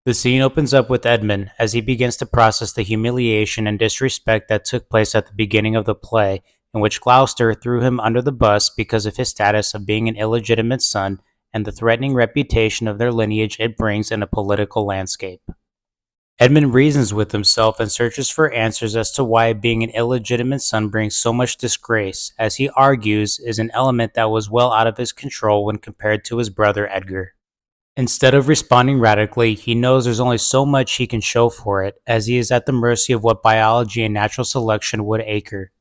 The scene opens up with Edmund as he begins to process the humiliation and disrespect that took place at the beginning of the play, in which Gloucester threw him under the bus because of his status of being an illegitimate son and the threatening reputation of their lineage it brings in a political landscape. Edmund reasons with himself and searches for answers as to why being an illegitimate son brings so much disgrace, as he argues is an element that was well out of his control when compared to his brother Edgar. Instead of responding radically, he knows there's only so much he can show for it, as he is at the mercy of what biology and natural selection would acre.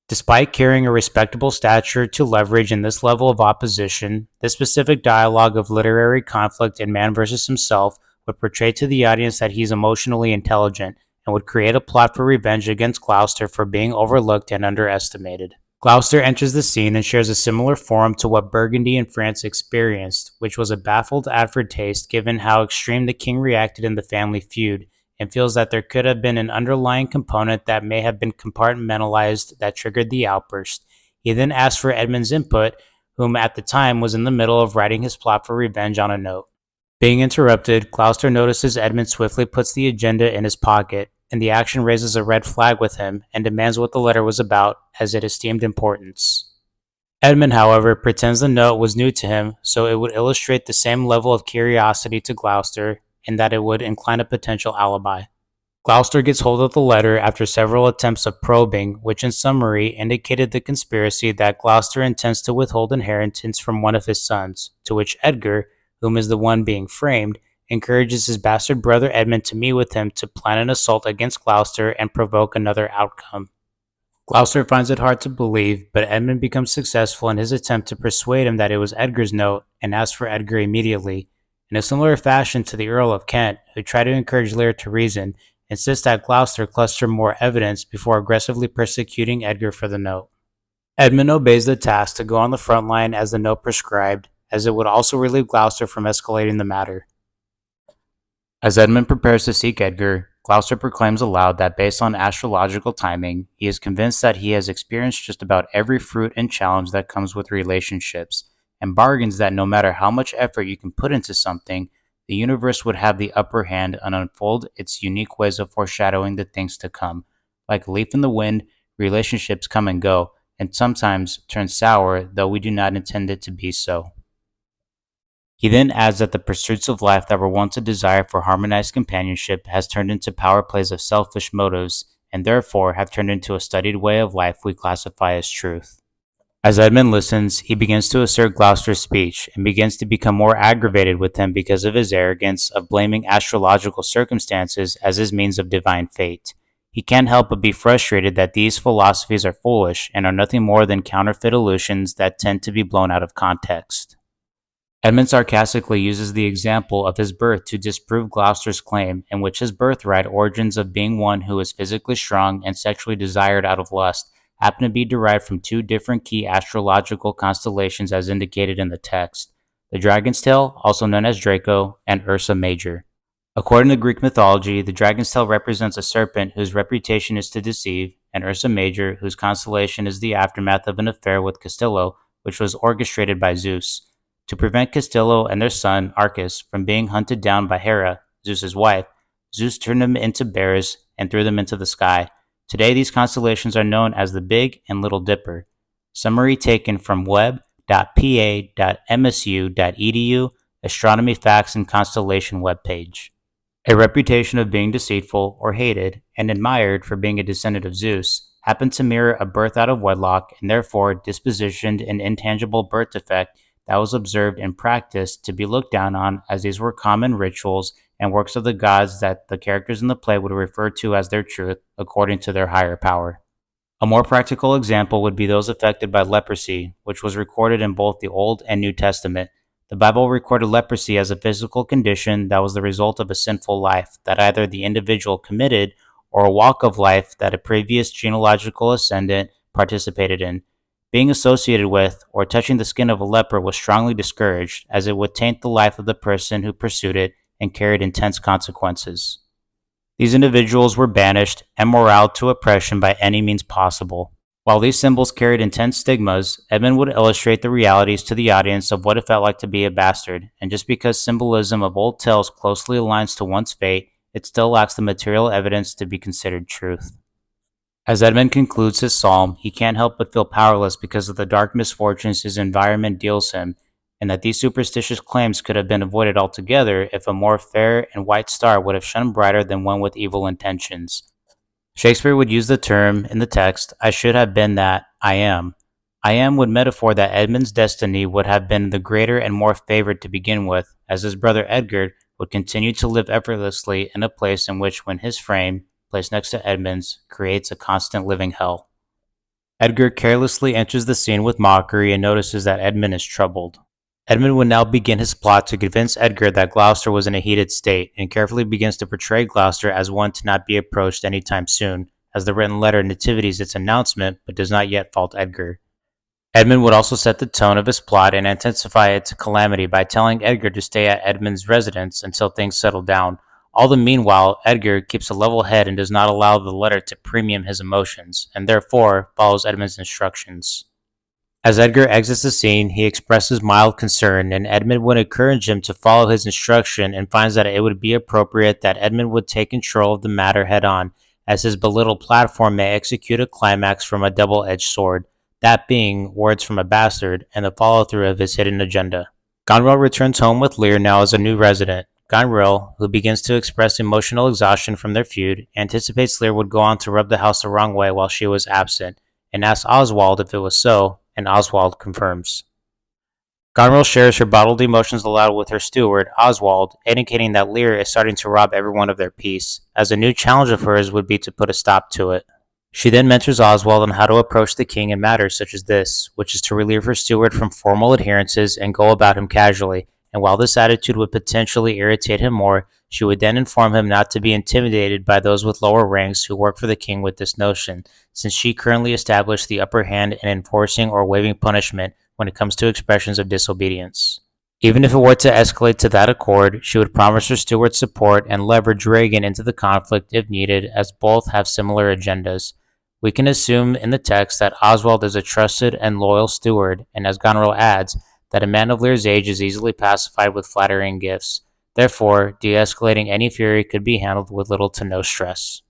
Despite carrying a respectable stature to leverage in this level of opposition, this specific dialogue of literary conflict in Man versus Himself would portray to the audience that he's emotionally intelligent and would create a plot for revenge against Gloucester for being overlooked and underestimated. Gloucester enters the scene and shares a similar form to what Burgundy and France experienced, which was a baffled aftertaste given how extreme the king reacted in the family feud, and feels that there could have been an underlying component that may have been compartmentalized that triggered the outburst. He then asks for Edmund's input, whom at the time was in the middle of writing his plot for revenge on a note. Being interrupted, Gloucester notices Edmund swiftly puts the agenda in his pocket, and the action raises a red flag with him and demands what the letter was about, as it esteemed importance. Edmund, however, pretends the note was new to him, so it would illustrate the same level of curiosity to Gloucester, and that it would incline a potential alibi. Gloucester gets hold of the letter after several attempts of probing, which in summary indicated the conspiracy that Gloucester intends to withhold inheritance from one of his sons, to which Edgar, whom is the one being framed, encourages his bastard brother Edmund to meet with him to plan an assault against Gloucester and provoke another outcome. Gloucester finds it hard to believe, but Edmund becomes successful in his attempt to persuade him that it was Edgar's note and asks for Edgar immediately. In a similar fashion to the Earl of Kent, who tried to encourage Lear to reason, insists that Gloucester cluster more evidence before aggressively persecuting Edgar for the note. Edmund obeys the task to go on the front line as the note prescribed, as it would also relieve Gloucester from escalating the matter. As Edmund prepares to seek Edgar, Gloucester proclaims aloud that based on astrological timing, he is convinced that he has experienced just about every fruit and challenge that comes with relationships, and bargains that no matter how much effort you can put into something, the universe would have the upper hand and unfold its unique ways of foreshadowing the things to come. Like a leaf in the wind, relationships come and go, and sometimes turn sour, though we do not intend it to be so. He then adds that the pursuits of life that were once a desire for harmonized companionship has turned into power plays of selfish motives, and therefore have turned into a studied way of life we classify as truth. As Edmund listens, he begins to assert Gloucester's speech, and begins to become more aggravated with him because of his arrogance of blaming astrological circumstances as his means of divine fate. He can't help but be frustrated that these philosophies are foolish and are nothing more than counterfeit illusions that tend to be blown out of context. Edmund sarcastically uses the example of his birth to disprove Gloucester's claim, in which his birthright origins of being one who is physically strong and sexually desired out of lust happen to be derived from two different key astrological constellations as indicated in the text, the Dragon's Tail, also known as Draco, and Ursa Major. According to Greek mythology, the Dragon's Tail represents a serpent whose reputation is to deceive, and Ursa Major, whose constellation is the aftermath of an affair with Castillo, which was orchestrated by Zeus. To prevent Castillo and their son, Arcas, from being hunted down by Hera, Zeus's wife, Zeus turned them into bears and threw them into the sky. Today, these constellations are known as the Big and Little Dipper. Summary taken from web.pa.msu.edu, Astronomy Facts and Constellation webpage. A reputation of being deceitful or hated and admired for being a descendant of Zeus happened to mirror a birth out of wedlock and therefore dispositioned an intangible birth defect that was observed in practice to be looked down on, as these were common rituals and works of the gods that the characters in the play would refer to as their truth according to their higher power. A more practical example would be those affected by leprosy, which was recorded in both the Old and New Testament. The Bible recorded leprosy as a physical condition that was the result of a sinful life that either the individual committed or a walk of life that a previous genealogical ascendant participated in. Being associated with or touching the skin of a leper was strongly discouraged, as it would taint the life of the person who pursued it and carried intense consequences. These individuals were banished and moraled to oppression by any means possible. While these symbols carried intense stigmas, Edmund would illustrate the realities to the audience of what it felt like to be a bastard, and just because symbolism of old tales closely aligns to one's fate, it still lacks the material evidence to be considered truth. As Edmund concludes his psalm, he can't help but feel powerless because of the dark misfortunes his environment deals him, and that these superstitious claims could have been avoided altogether if a more fair and white star would have shone brighter than one with evil intentions. Shakespeare would use the term in the text, I should have been that I am. I am would metaphor that Edmund's destiny would have been the greater and more favored to begin with, as his brother Edgar would continue to live effortlessly in a place in which, when his frame, placed next to Edmund's, creates a constant living hell. Edgar carelessly enters the scene with mockery and notices that Edmund is troubled. Edmund would now begin his plot to convince Edgar that Gloucester was in a heated state, and carefully begins to portray Gloucester as one to not be approached anytime soon, as the written letter nativities its announcement but does not yet fault Edgar. Edmund would also set the tone of his plot and intensify its calamity by telling Edgar to stay at Edmund's residence until things settle down. All the meanwhile, Edgar keeps a level head and does not allow the letter to premium his emotions, and therefore follows Edmund's instructions. As Edgar exits the scene, he expresses mild concern, and Edmund would encourage him to follow his instruction and finds that it would be appropriate that Edmund would take control of the matter head on, as his belittled platform may execute a climax from a double-edged sword, that being words from a bastard and the follow-through of his hidden agenda. Gonril returns home with Lear now as a new resident. Gonril, who begins to express emotional exhaustion from their feud, anticipates Lear would go on to rub the house the wrong way while she was absent, and asks Oswald if it was so, and Oswald confirms. Gonril shares her bottled emotions aloud with her steward, Oswald, indicating that Lear is starting to rob everyone of their peace, as a new challenge of hers would be to put a stop to it. She then mentors Oswald on how to approach the king in matters such as this, which is to relieve her steward from formal adherences and go about him casually, and while this attitude would potentially irritate him more, she would then inform him not to be intimidated by those with lower ranks who work for the king with this notion, since she currently established the upper hand in enforcing or waiving punishment when it comes to expressions of disobedience. Even if it were to escalate to that accord, she would promise her steward support and leverage Reagan into the conflict if needed, as both have similar agendas. We can assume in the text that Oswald is a trusted and loyal steward, and as Gonril adds, that a man of Lear's age is easily pacified with flattering gifts. Therefore, de-escalating any fury could be handled with little to no stress.